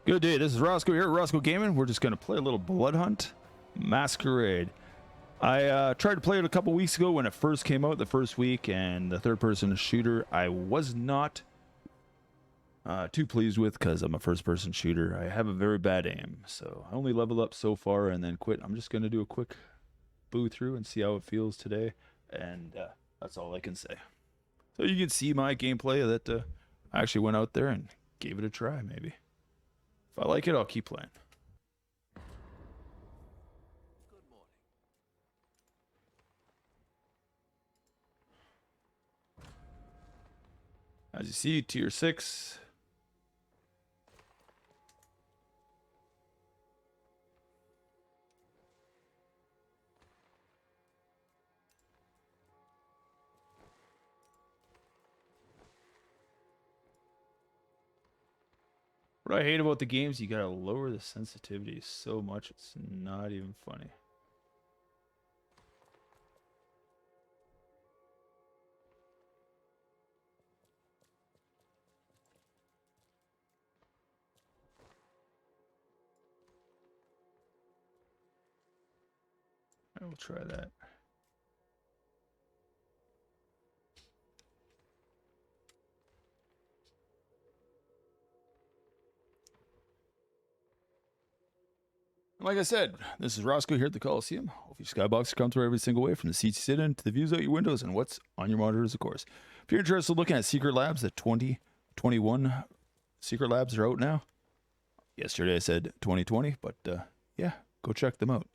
Good day, this is Roscoe here at Roscoe Gaming. We're just going to play a little Bloodhunt Masquerade. I tried to play it a couple weeks ago when it first came out, the first week, and the third-person shooter I was not too pleased with because I'm a first-person shooter. I have a very bad aim, so I only leveled up so far and then quit. I'm just going to do a quick boo through and see how it feels today, and that's all I can say. So you can see my gameplay that I actually went out there and gave it a try, maybe. If I like it, I'll keep playing. Good morning. As you see, tier 6. What I hate about the games, you gotta lower the sensitivity so much, it's not even funny. I will try that. Like I said, this is Roscoe here at the Coliseum. Hope your skybox comes through every single way, from the seats you sit in to the views out your windows and what's on your monitors, of course. If you're interested in looking at Secret Labs, the 2021 Secret Labs are out now. Yesterday I said 2020, but yeah, go check them out.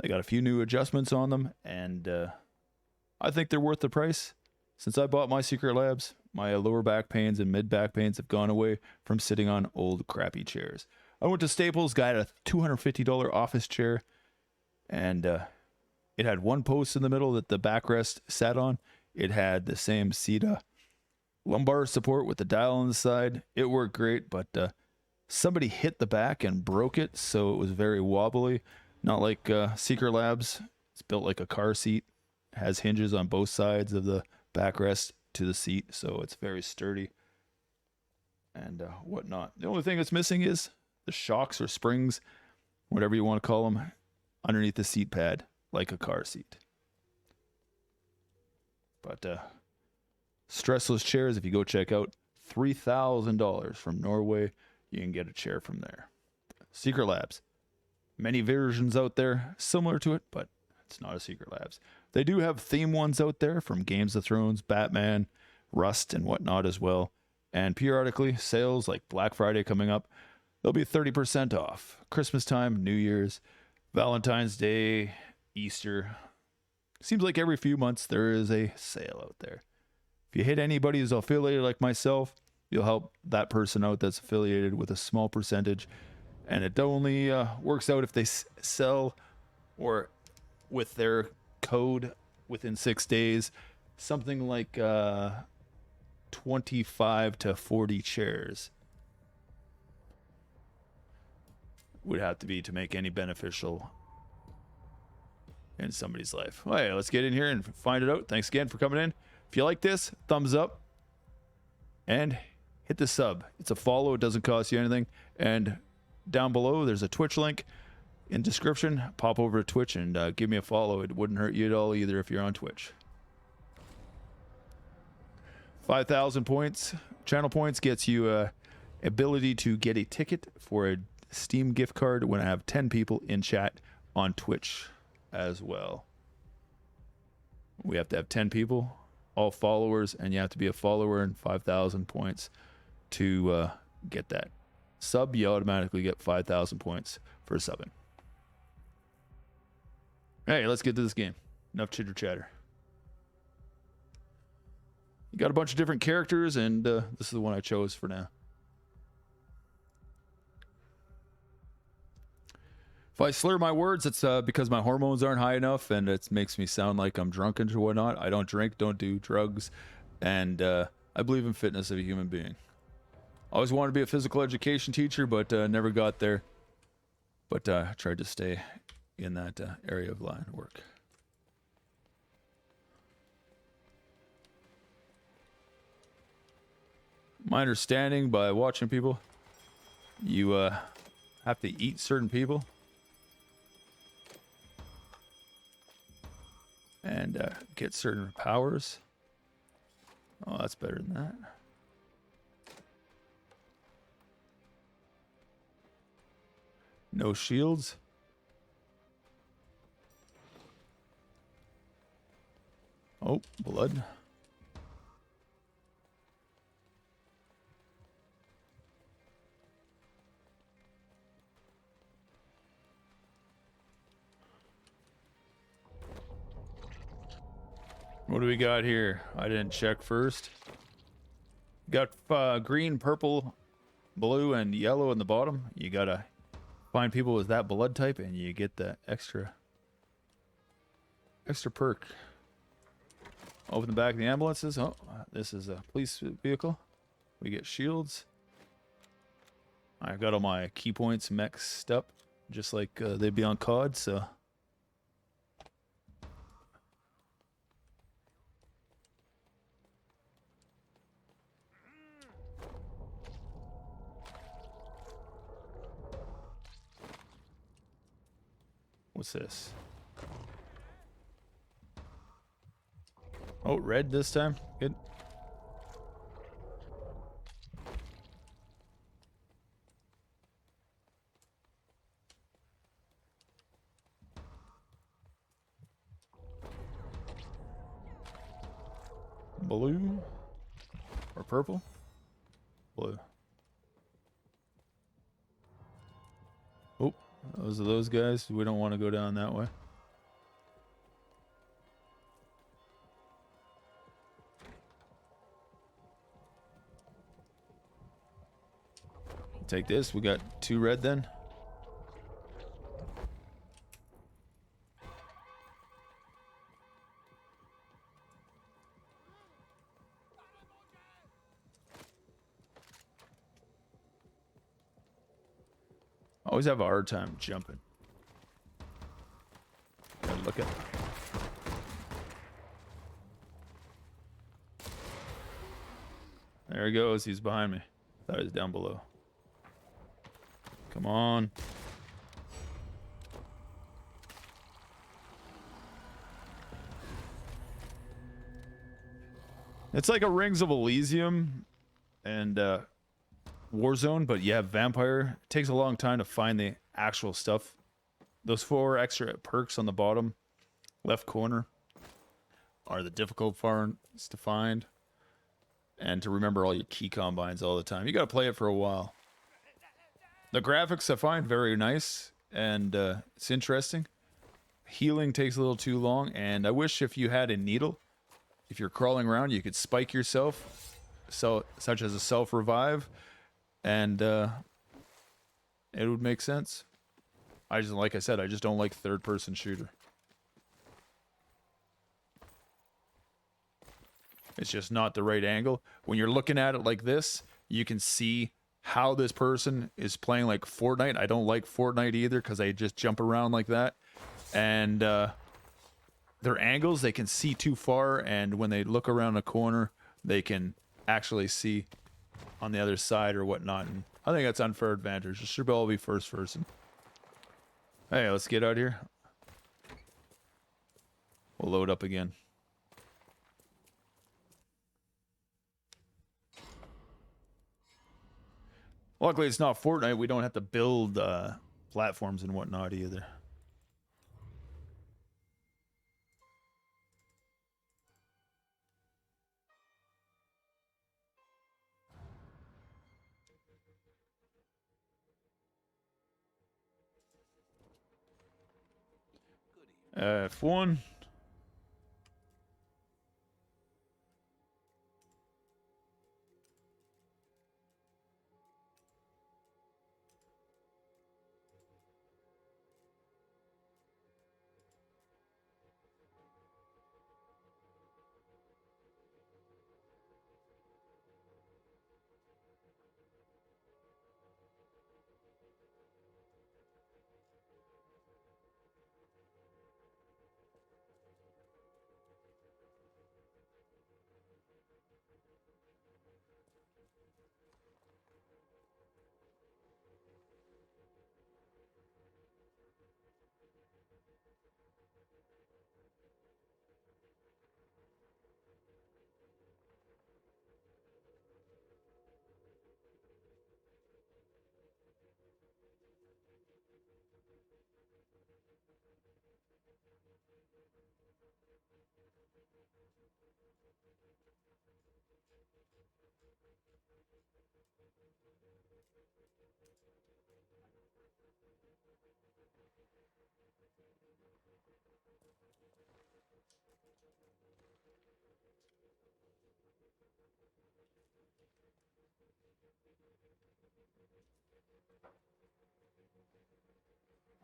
They got a few new adjustments on them, and I think they're worth the price. Since I bought my Secret Labs, my lower back pains and mid back pains have gone away from sitting on old crappy chairs. I went to Staples, got a $250 office chair, and it had one post in the middle that the backrest sat on. It had the same CETA lumbar support with the dial on the side. It worked great, but somebody hit the back and broke it, so it was very wobbly. Not like Secret Labs. It's built like a car seat. It has hinges on both sides of the backrest to the seat, so it's very sturdy and whatnot. The only thing it's missing is the shocks or springs, whatever you want to call them, underneath the seat pad, like a car seat. But stressless chairs, if you go check out $3,000 from Norway, you can get a chair from there. Secret Labs. Many versions out there similar to it, but it's not a Secret Labs. They do have theme ones out there from Games of Thrones, Batman, Rust, and whatnot as well. And periodically, sales like Black Friday coming up, they'll be 30% off. Christmas time, New Year's, Valentine's Day, Easter. Seems like every few months there is a sale out there. If you hit anybody who's affiliated like myself, you'll help that person out that's affiliated with a small percentage. And it only works out if they sell or with their code within 6 days, something like 25 to 40 chairs would have to be to make any beneficial in somebody's life. All right, let's get in here and find it out. Thanks again for coming in. If you like this, thumbs up and hit the sub. It's a follow. It doesn't cost you anything. And down below, there's a Twitch link in description. Pop over to Twitch and give me a follow. It wouldn't hurt you at all either if you're on Twitch. 5,000 points. Channel points gets you ability to get a ticket for a Steam gift card when I have 10 people in chat on Twitch as well. We have to have 10 people, all followers, and you have to be a follower and 5,000 points to get that. Sub, you automatically get 5,000 points for subbing. Hey, let's get to this game. Enough chitter chatter. You got a bunch of different characters, and this is the one I chose for now. If I slur my words, it's because my hormones aren't high enough, and it makes me sound like I'm drunk and whatnot. I don't drink, don't do drugs, and I believe in fitness of a human being. I always wanted to be a physical education teacher, but never got there. But I tried to stay in that area of line of work. My understanding by watching people, you have to eat certain people and get certain powers. Oh, that's better than that. No shields. Oh, blood. What do we got here? I didn't check first. Got green, purple, blue, and yellow in the bottom. You gotta find people with that blood type, and you get the extra perk. Open the back of the ambulances. Oh, this is a police vehicle. We get shields. I've got all my key points mixed up, just like they'd be on COD, so... What's this? Oh, red this time. Good. Blue or purple? Blue. Oh, those are those guys. We don't want to go down that way. Take this. We got 2 red then. Always have a hard time jumping. Gotta look at. There he goes. He's behind me. Thought he was down below. Come on. It's like a Rings of Elysium and Warzone, but you have Vampire. It takes a long time to find the actual stuff. Those 4 extra perks on the bottom left corner are the difficult ones to find and to remember all your key combines all the time. You got to play it for a while. The graphics I find very nice, and it's interesting. Healing takes a little too long, and I wish if you had a needle, if you're crawling around, you could spike yourself, such as a self-revive, and it would make sense. Like I said, I just don't like third-person shooter. It's just not the right angle. When you're looking at it like this, you can see how this person is playing like Fortnite. I don't like Fortnite either because they just jump around like that. And their angles, they can see too far. And when they look around a corner, they can actually see on the other side or whatnot. And I think that's unfair advantage. It should all be first person. Hey, let's get out here. We'll load up again. Luckily, it's not Fortnite. We don't have to build platforms and whatnot either. F1.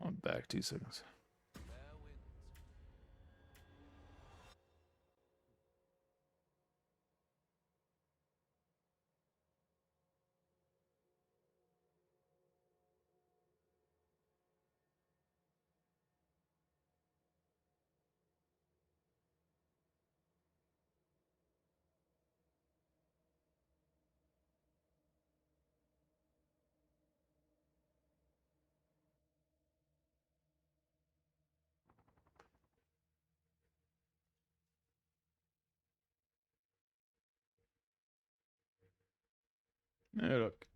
I'm back 2 seconds. Hey, look.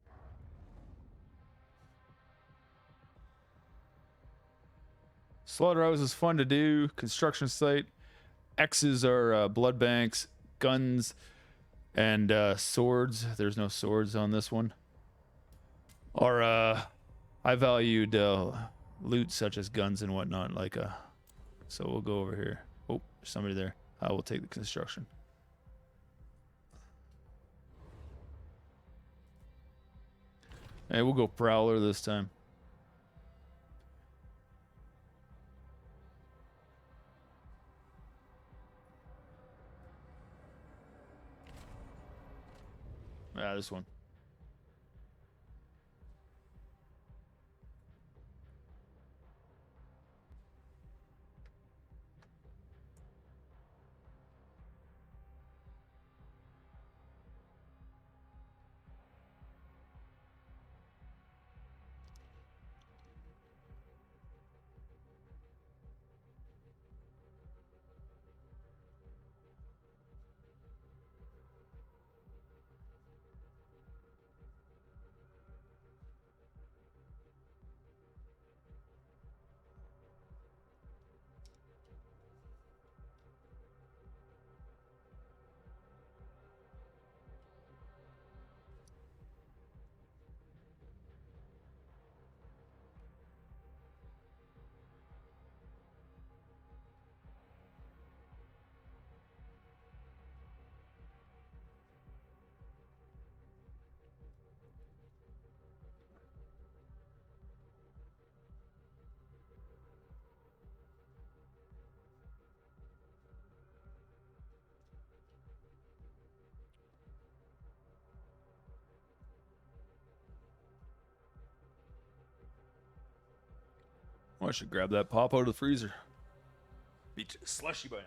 Slaughterhouse is fun to do. Construction site. X's are blood banks, guns, and swords. There's no swords on this one. Or high-valued loot such as guns and whatnot. Like so we'll go over here. Oh, there's somebody there. I will take the construction. Hey, we'll go Prowler this time. Yeah, this one. Oh, I should grab that pop out of the freezer. Be slushy by now.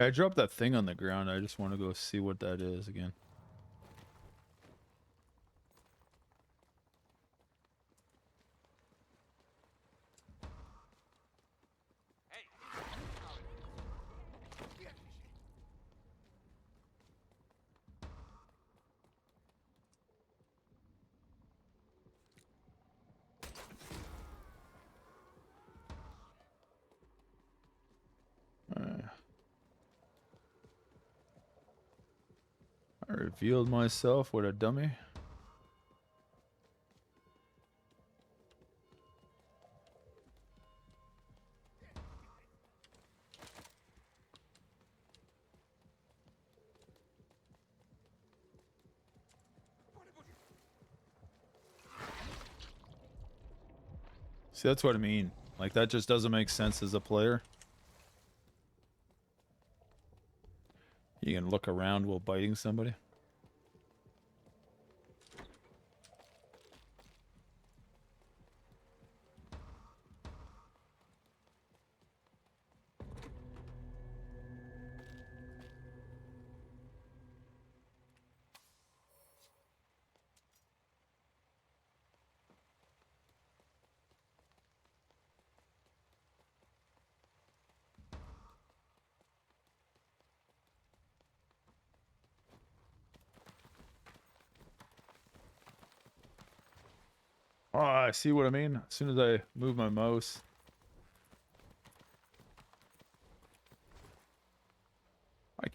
I dropped that thing on the ground. I just want to go see what that is again. I revealed myself. What a dummy. See, that's what I mean. Like, that just doesn't make sense as a player. You can look around while biting somebody. Oh, I see what I mean. As soon as I move my mouse.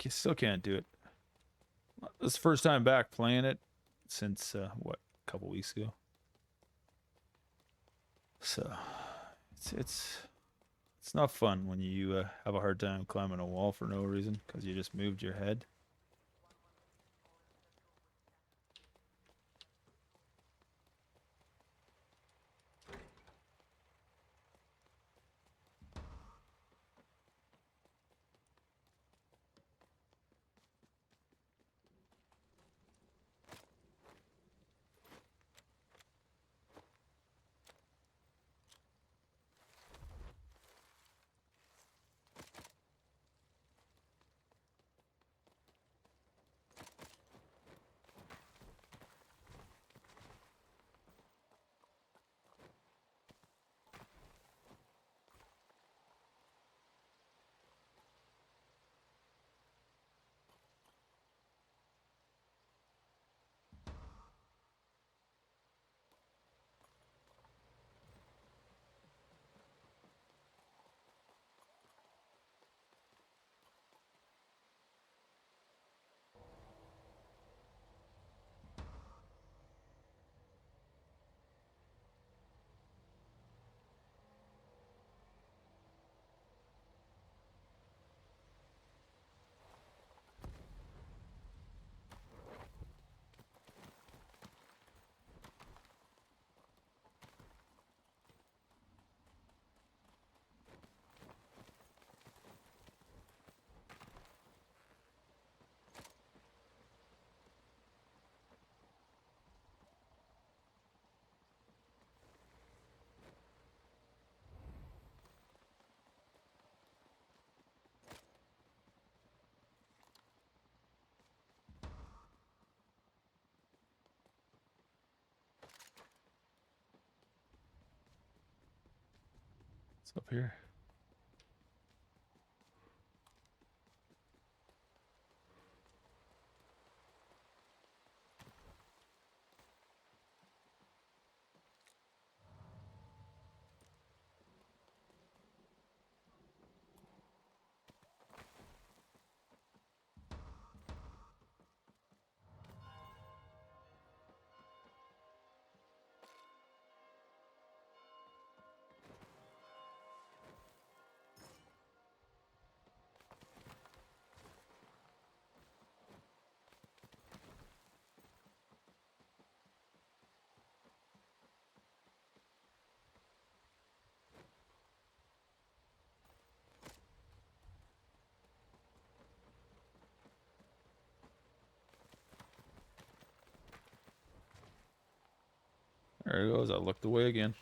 Still can't do it. This is the first time back playing it since, what, a couple weeks ago. So, it's not fun when you have a hard time climbing a wall for no reason because you just moved your head. It's up here. There it goes. I looked away again.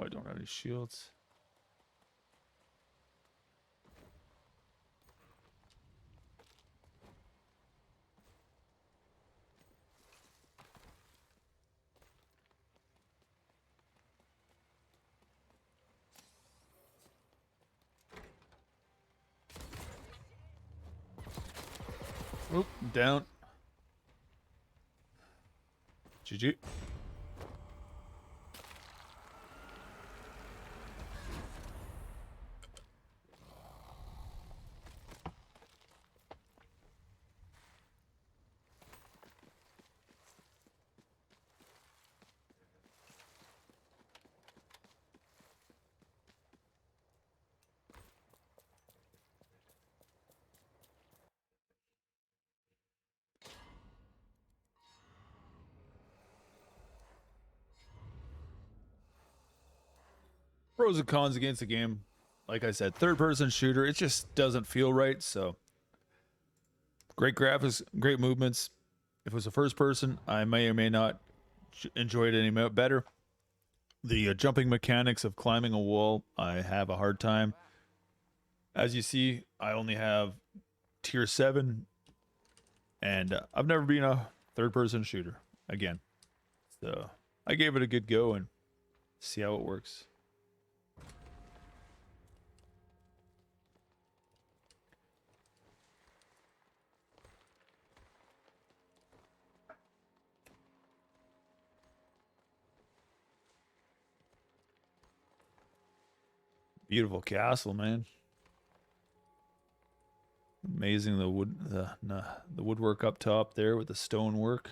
I don't have any shields. Oop, down. GG. Pros and cons against the game. Like I said, third-person shooter, it just doesn't feel right. So, great graphics, great movements. If it was a first person, I may or may not enjoy it any better. The jumping mechanics of climbing a wall, I have a hard time. As you see, I only have tier 7, and I've never been a third-person shooter again. So, I gave it a good go and see how it works. Beautiful castle, man. Amazing the woodwork up top there with the stonework.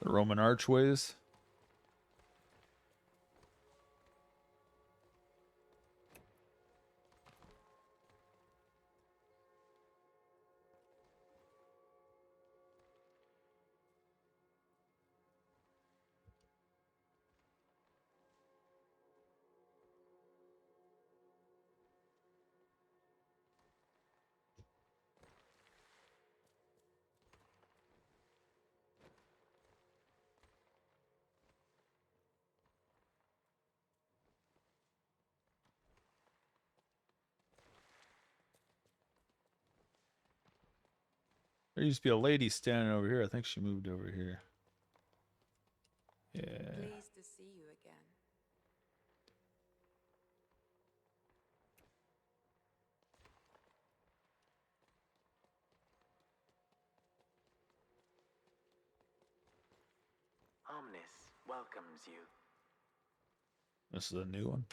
The Roman archways. There used to be a lady standing over here. I think she moved over here. Yeah. Pleased to see you again. Omnis welcomes you. This is a new one.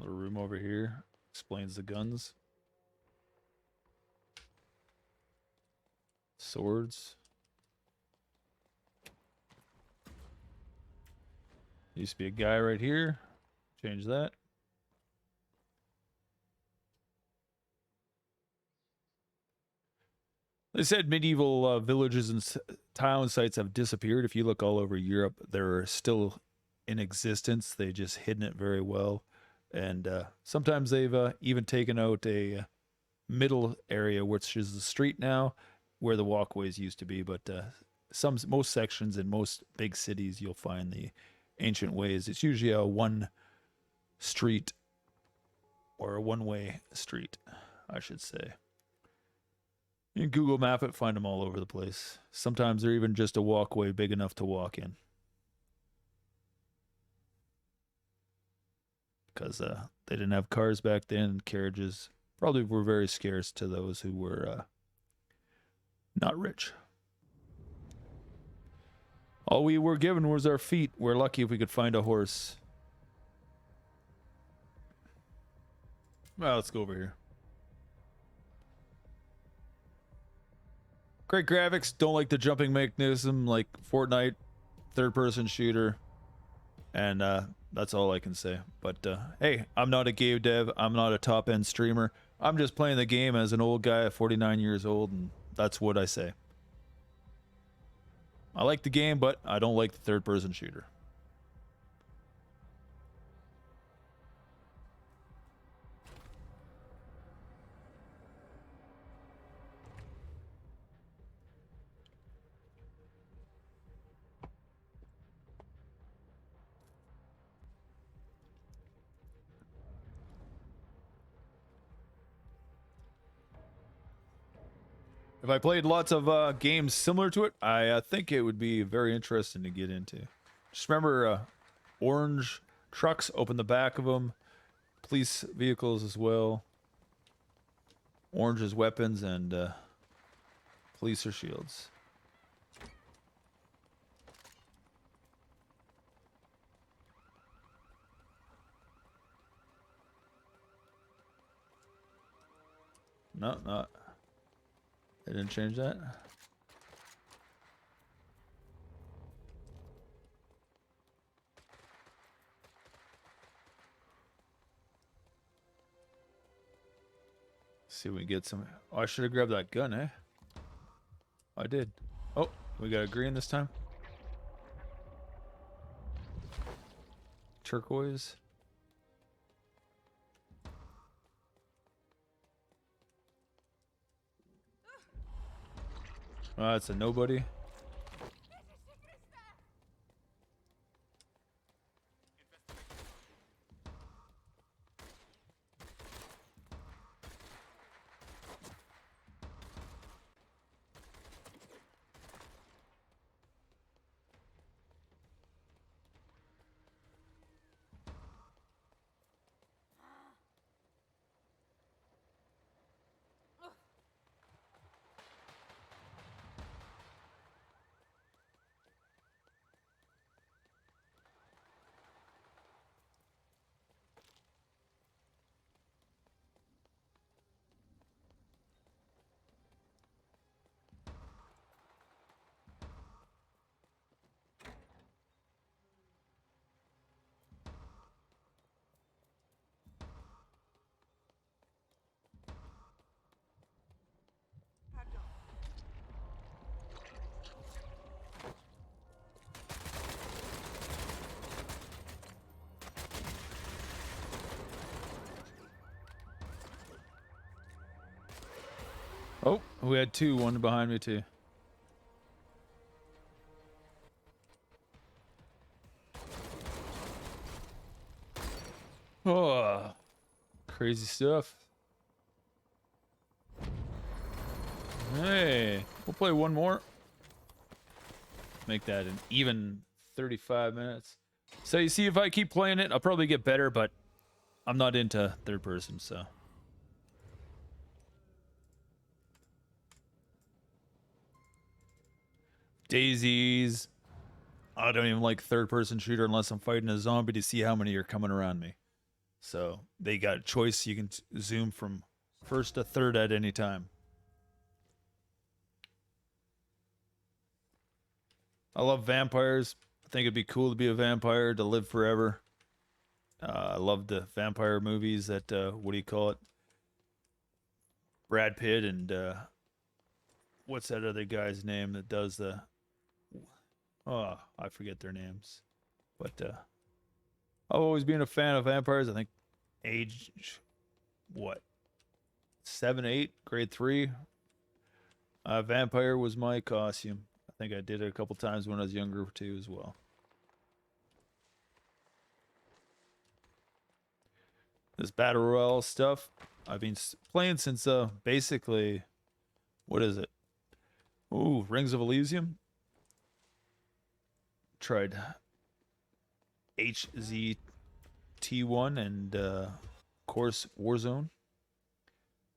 Little room over here. Explains the guns. Swords. Used to be a guy right here. Change that. They said medieval villages and town sites have disappeared. If you look all over Europe, they're still in existence. They just hidden it very well. And sometimes they've even taken out a middle area, which is the street now, where the walkways used to be. But most sections in most big cities, you'll find the ancient ways. It's usually a one street or a one-way street, I should say. You can Google map it, find them all over the place. Sometimes they're even just a walkway big enough to walk in. Because they didn't have cars back then, and carriages probably were very scarce to those who were not rich. All we were given was our feet. We're lucky if we could find a horse. Well, let's go over here. Great graphics. Don't like the jumping mechanism like Fortnite. Third-person shooter. And that's all I can say. But hey, I'm not a game dev. I'm not a top-end streamer. I'm just playing the game as an old guy at 49 years old, and that's what I say. I like the game, but I don't like the third-person shooter. If I played lots of games similar to it, I think it would be very interesting to get into. Just remember, orange trucks, open the back of them. Police vehicles as well. Orange is weapons and police are shields. No, not. They didn't change that. See if we can get some. Oh, I should have grabbed that gun, eh? I did. Oh, we got a green this time. Turquoise. Oh, that's a nobody. Oh, we had two, one behind me too. Oh, crazy stuff. Hey, we'll play one more. Make that an even 35 minutes. So you see, if I keep playing it, I'll probably get better, but I'm not into third person, so. Daisies. I don't even like third person shooter unless I'm fighting a zombie to see how many are coming around me. So they got a choice. You can zoom from first to third at any time. I love vampires. I think it'd be cool to be a vampire, to live forever. I love the vampire movies that, what do you call it? Brad Pitt and, what's that other guy's name that does the, oh, I forget their names. But, I've always been a fan of vampires. I think age, what, 7, 8, grade 3. Vampire was my costume. I think I did it a couple times when I was younger too as well. This Battle Royale stuff, I've been playing since basically, what is it? Ooh, Rings of Elysium. Tried HZT1 and of course Warzone.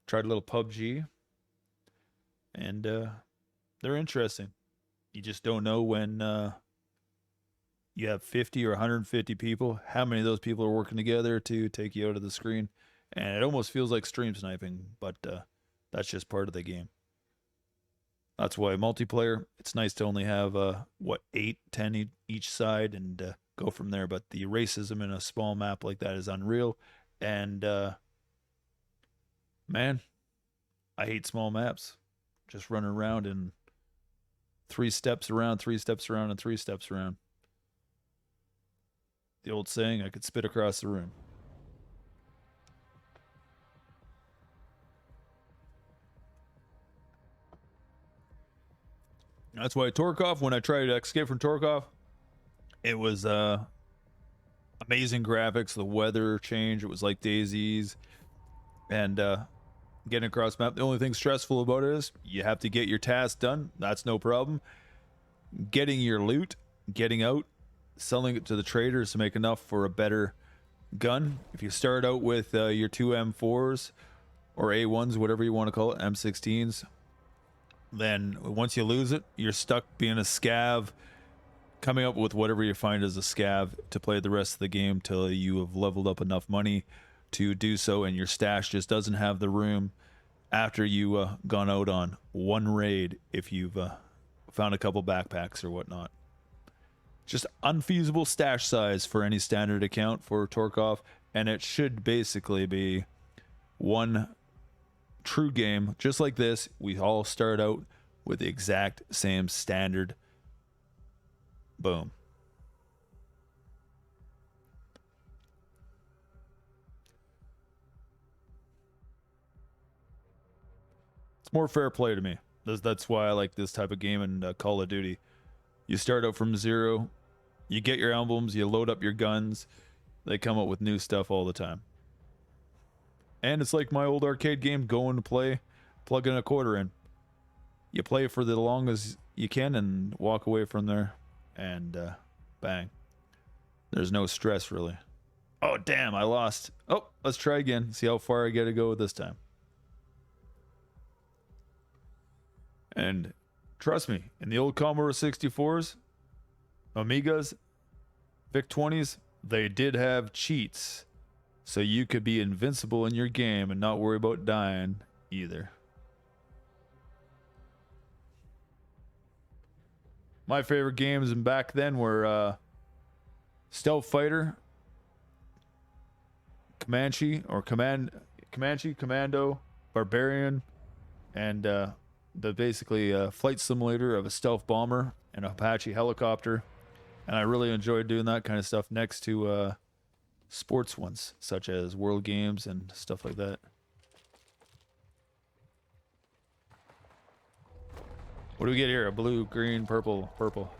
Tried a little PUBG. And they're interesting. You just don't know when you have 50 or 150 people, how many of those people are working together to take you out of the screen. And it almost feels like stream sniping, but that's just part of the game. That's why multiplayer, it's nice to only have, 8, 10 each side and go from there. But the racism in a small map like that is unreal. And, man, I hate small maps. Just running around and 3 steps around, 3 steps around, and 3 steps around. The old saying, I could spit across the room. That's why Tarkov, when I tried to escape from Tarkov, it was amazing graphics, the weather change, it was like daisies, and getting across map. The only thing stressful about it is you have to get your task done. That's no problem. Getting your loot, getting out, selling it to the traders to make enough for a better gun. If you start out with your two M4s or A1s, whatever you want to call it, M16s, then once you lose it, you're stuck being a scav, coming up with whatever you find as a scav to play the rest of the game till you have leveled up enough money to do so, and your stash just doesn't have the room after you gone out on one raid if you've found a couple backpacks or whatnot. Just unfeasible stash size for any standard account for Torkov, and it should basically be one true game just like this. We all start out with the exact same standard. Boom. It's more fair play to me. That's why I like this type of game in Call of Duty. You start out from zero, you get your emblems, you load up your guns. They come up with new stuff all the time. And it's like my old arcade game, going to play, plugging a quarter in. You play for the long as you can and walk away from there, and bang. There's no stress, really. Oh, damn, I lost. Oh, let's try again. See how far I get to go this time. And trust me, in the old Commodore 64s, Amigas, VIC-20s, they did have cheats. So you could be invincible in your game and not worry about dying either. My favorite games back then were Stealth Fighter, Comanche, Commando, Barbarian, and the basically flight simulator of a stealth bomber and Apache helicopter. And I really enjoyed doing that kind of stuff next to sports ones, such as World Games and stuff like that. What do we get here? A blue, green, purple, purple.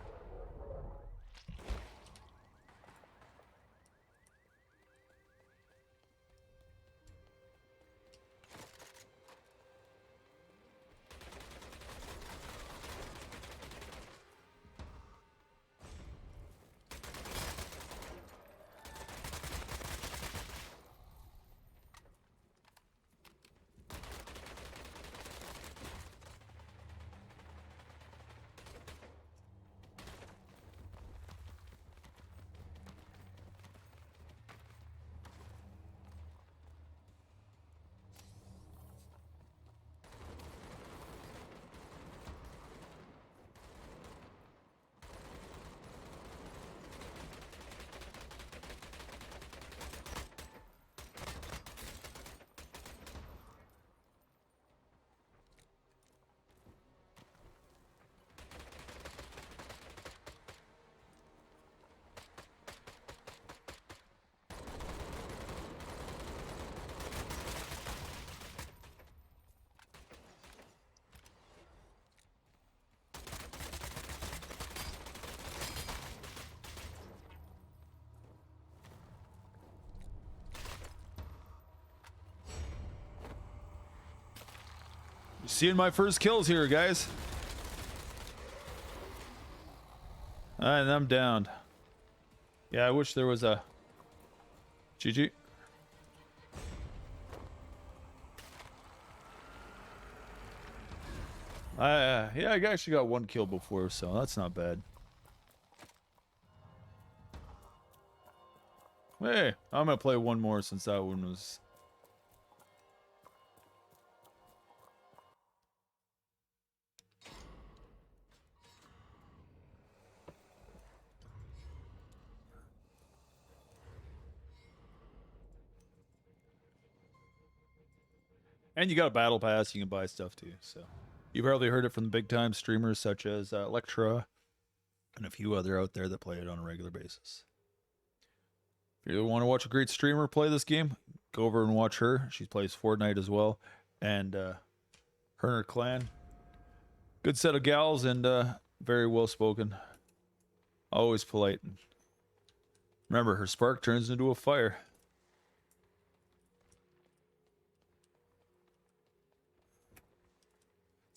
Seeing my first kills here, guys. And I'm downed. Yeah, I wish there was a GG. Yeah, I actually got one kill before, so that's not bad. Hey, I'm gonna play one more since that one was... And you got a battle pass, you can buy stuff too. So you've probably heard it from the big time streamers such as Electra and a few other out there that play it on a regular basis. If you want to watch a great streamer play this game, go over and watch her. She plays Fortnite as well. And her and her clan. Good set of gals and very well spoken. Always polite. Remember, her spark turns into a fire.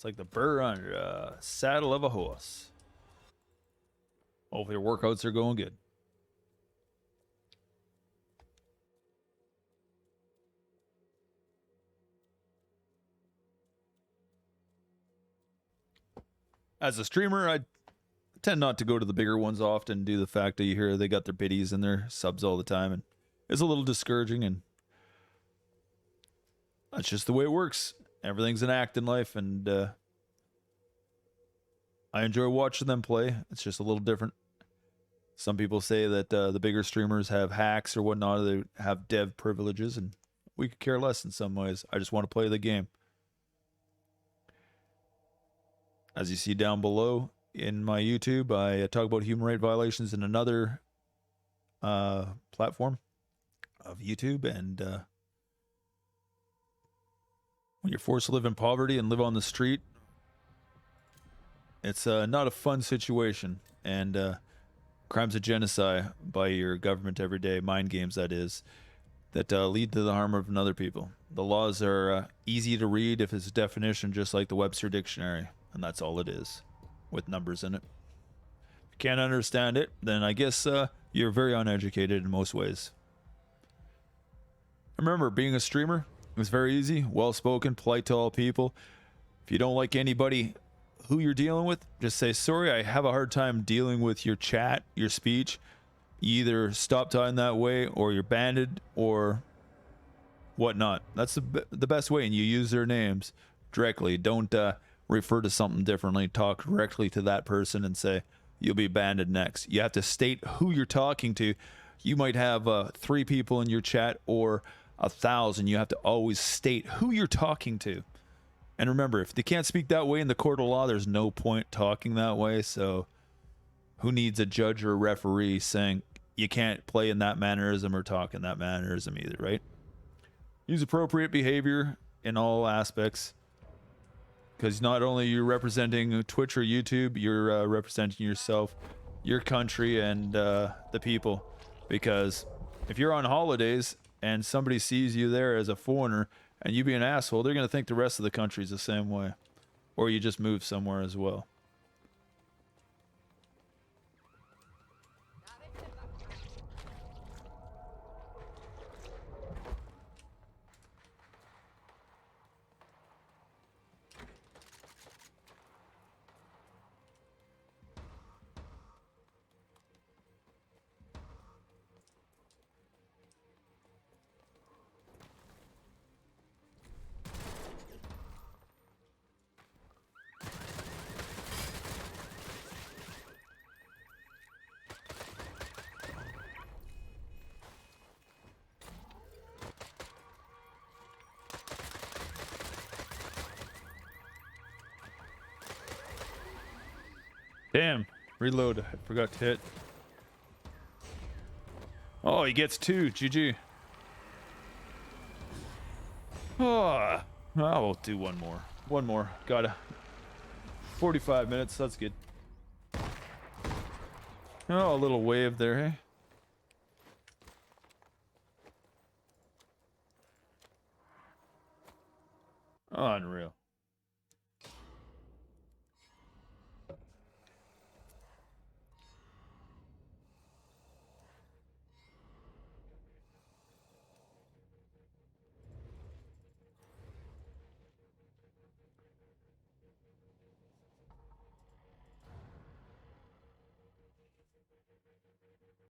It's like the burr under a saddle of a horse. Hopefully your workouts are going good. As a streamer, I tend not to go to the bigger ones often due to the fact that you hear they got their biddies and their subs all the time, and it's a little discouraging, and that's just the way it works. Everything's an act in life, and I enjoy watching them play. It's just a little different. Some people say that the bigger streamers have hacks or whatnot, they have dev privileges, and we could care less in some ways. I just want to play the game. As you see down below in my YouTube, I talk about human rights violations in another platform of YouTube, and when you're forced to live in poverty and live on the street, it's not a fun situation, and crimes of genocide by your government every day, mind games that is, that lead to the harm of another people. The laws are easy to read if it's a definition, just like the Webster Dictionary, and that's all it is, with numbers in it. If you can't understand it, then I guess you're very uneducated in most ways. Remember, being a streamer is very easy, well-spoken, polite to all people. If you don't like anybody who you're dealing with, just say, sorry, I have a hard time dealing with your chat, your speech. You either stop talking that way, or you're banned, or whatnot. That's the best way, and you use their names directly. Don't refer to something differently. Talk directly to that person and say, you'll be banned next. You have to state who you're talking to. You might have 3 people in your chat or 1,000. You have to always state who you're talking to. And remember, if they can't speak that way in the court of law, there's no point talking that way. So who needs a judge or a referee saying you can't play in that mannerism or talk in that mannerism either, right? Use appropriate behavior in all aspects, because not only you're representing Twitch or YouTube, you're representing yourself, your country, and the people. Because if you're on holidays and somebody sees you there as a foreigner and you be an asshole, they're going to think the rest of the country's the same way. Or you just move somewhere as well. Damn, reload. I forgot to hit. Oh, he gets 2. GG. Oh, I'll do one more. One more. Got it. 45 minutes. That's good. Oh, a little wave there, hey? Unreal.